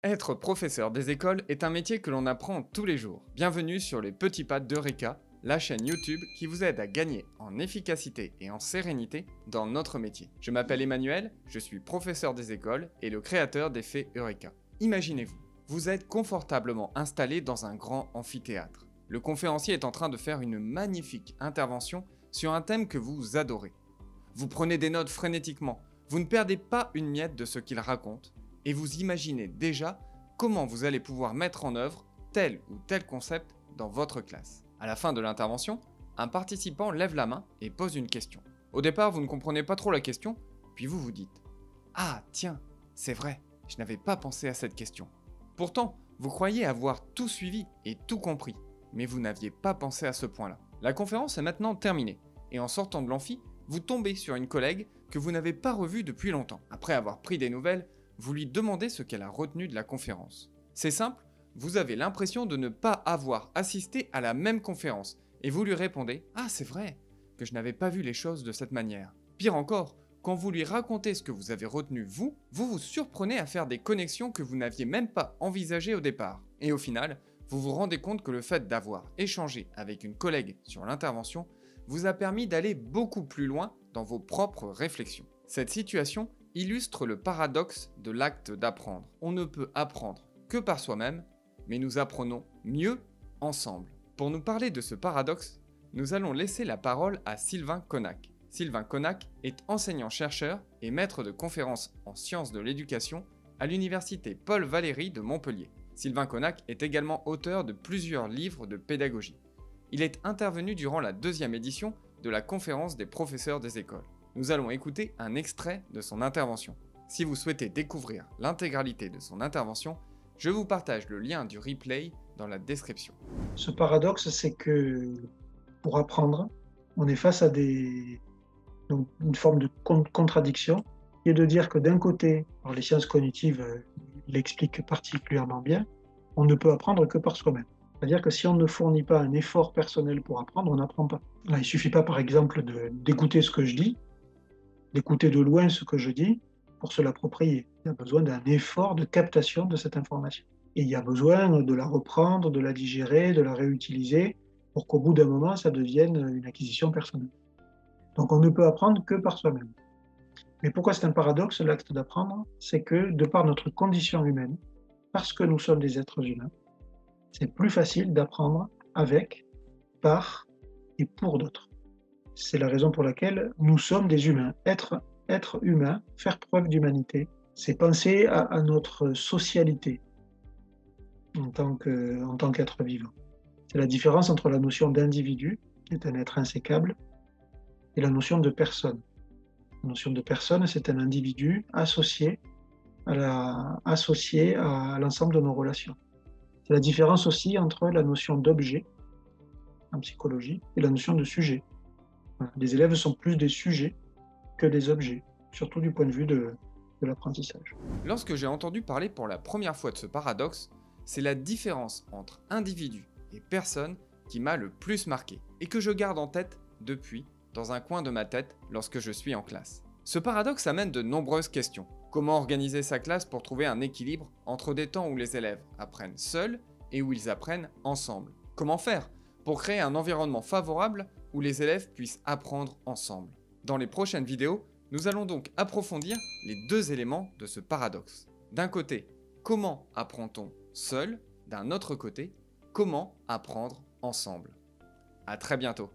Être professeur des écoles est un métier que l'on apprend tous les jours. Bienvenue sur les petits pas d'Eureka, la chaîne YouTube qui vous aide à gagner en efficacité et en sérénité dans notre métier. Je m'appelle Emmanuel, je suis professeur des écoles et le créateur des faits Eureka. Imaginez-vous, vous êtes confortablement installé dans un grand amphithéâtre. Le conférencier est en train de faire une magnifique intervention sur un thème que vous adorez. Vous prenez des notes frénétiquement, vous ne perdez pas une miette de ce qu'il raconte, et vous imaginez déjà comment vous allez pouvoir mettre en œuvre tel ou tel concept dans votre classe. À la fin de l'intervention, un participant lève la main et pose une question. Au départ, vous ne comprenez pas trop la question, puis vous vous dites « Ah, tiens, c'est vrai, je n'avais pas pensé à cette question. » Pourtant, vous croyez avoir tout suivi et tout compris, mais vous n'aviez pas pensé à ce point-là. La conférence est maintenant terminée, et en sortant de l'amphi, vous tombez sur une collègue que vous n'avez pas revue depuis longtemps. Après avoir pris des nouvelles, vous lui demandez ce qu'elle a retenu de la conférence. C'est simple, vous avez l'impression de ne pas avoir assisté à la même conférence, et vous lui répondez « Ah, c'est vrai, que je n'avais pas vu les choses de cette manière. » Pire encore, quand vous lui racontez ce que vous avez retenu vous vous surprenez à faire des connexions que vous n'aviez même pas envisagées au départ. Et au final, vous vous rendez compte que le fait d'avoir échangé avec une collègue sur l'intervention vous a permis d'aller beaucoup plus loin dans vos propres réflexions. Cette situation illustre le paradoxe de l'acte d'apprendre. On ne peut apprendre que par soi-même, mais nous apprenons mieux ensemble. Pour nous parler de ce paradoxe, nous allons laisser la parole à Sylvain Connac. Sylvain Connac est enseignant-chercheur et maître de conférences en sciences de l'éducation à l'université Paul Valéry de Montpellier. Sylvain Connac est également auteur de plusieurs livres de pédagogie. Il est intervenu durant la 2e édition de la conférence des professeurs des écoles. Nous allons écouter un extrait de son intervention. Si vous souhaitez découvrir l'intégralité de son intervention, je vous partage le lien du replay dans la description. Ce paradoxe, c'est que pour apprendre, on est face à donc une forme de contradiction, qui est de dire que d'un côté, alors les sciences cognitives l'expliquent particulièrement bien, on ne peut apprendre que par soi-même. C'est-à-dire que si on ne fournit pas un effort personnel pour apprendre, on n'apprend pas. Là, il ne suffit pas, par exemple, d'écouter ce que je dis, d'écouter de loin ce que je dis pour se l'approprier. Il y a besoin d'un effort de captation de cette information. Et il y a besoin de la reprendre, de la digérer, de la réutiliser pour qu'au bout d'un moment, ça devienne une acquisition personnelle. Donc on ne peut apprendre que par soi-même. Mais pourquoi c'est un paradoxe, l'acte d'apprendre? C'est que de par notre condition humaine, parce que nous sommes des êtres humains, c'est plus facile d'apprendre avec, par et pour d'autres. C'est la raison pour laquelle nous sommes des humains. Être humain, faire preuve d'humanité, c'est penser à notre socialité en tant qu'être vivant. C'est la différence entre la notion d'individu, qui est un être insécable, et la notion de personne. La notion de personne, c'est un individu associé à l'ensemble de nos relations. C'est la différence aussi entre la notion d'objet en psychologie et la notion de sujet. Les élèves sont plus des sujets que des objets, surtout du point de vue de l'apprentissage. Lorsque j'ai entendu parler pour la première fois de ce paradoxe, c'est la différence entre individu et personne qui m'a le plus marqué et que je garde en tête depuis dans un coin de ma tête lorsque je suis en classe. Ce paradoxe amène de nombreuses questions. Comment organiser sa classe pour trouver un équilibre entre des temps où les élèves apprennent seuls et où ils apprennent ensemble? Comment faire pour créer un environnement favorable où les élèves puissent apprendre ensemble? Dans les prochaines vidéos, nous allons donc approfondir les deux éléments de ce paradoxe. D'un côté, comment apprend-on seul? D'un autre côté, comment apprendre ensemble? À très bientôt.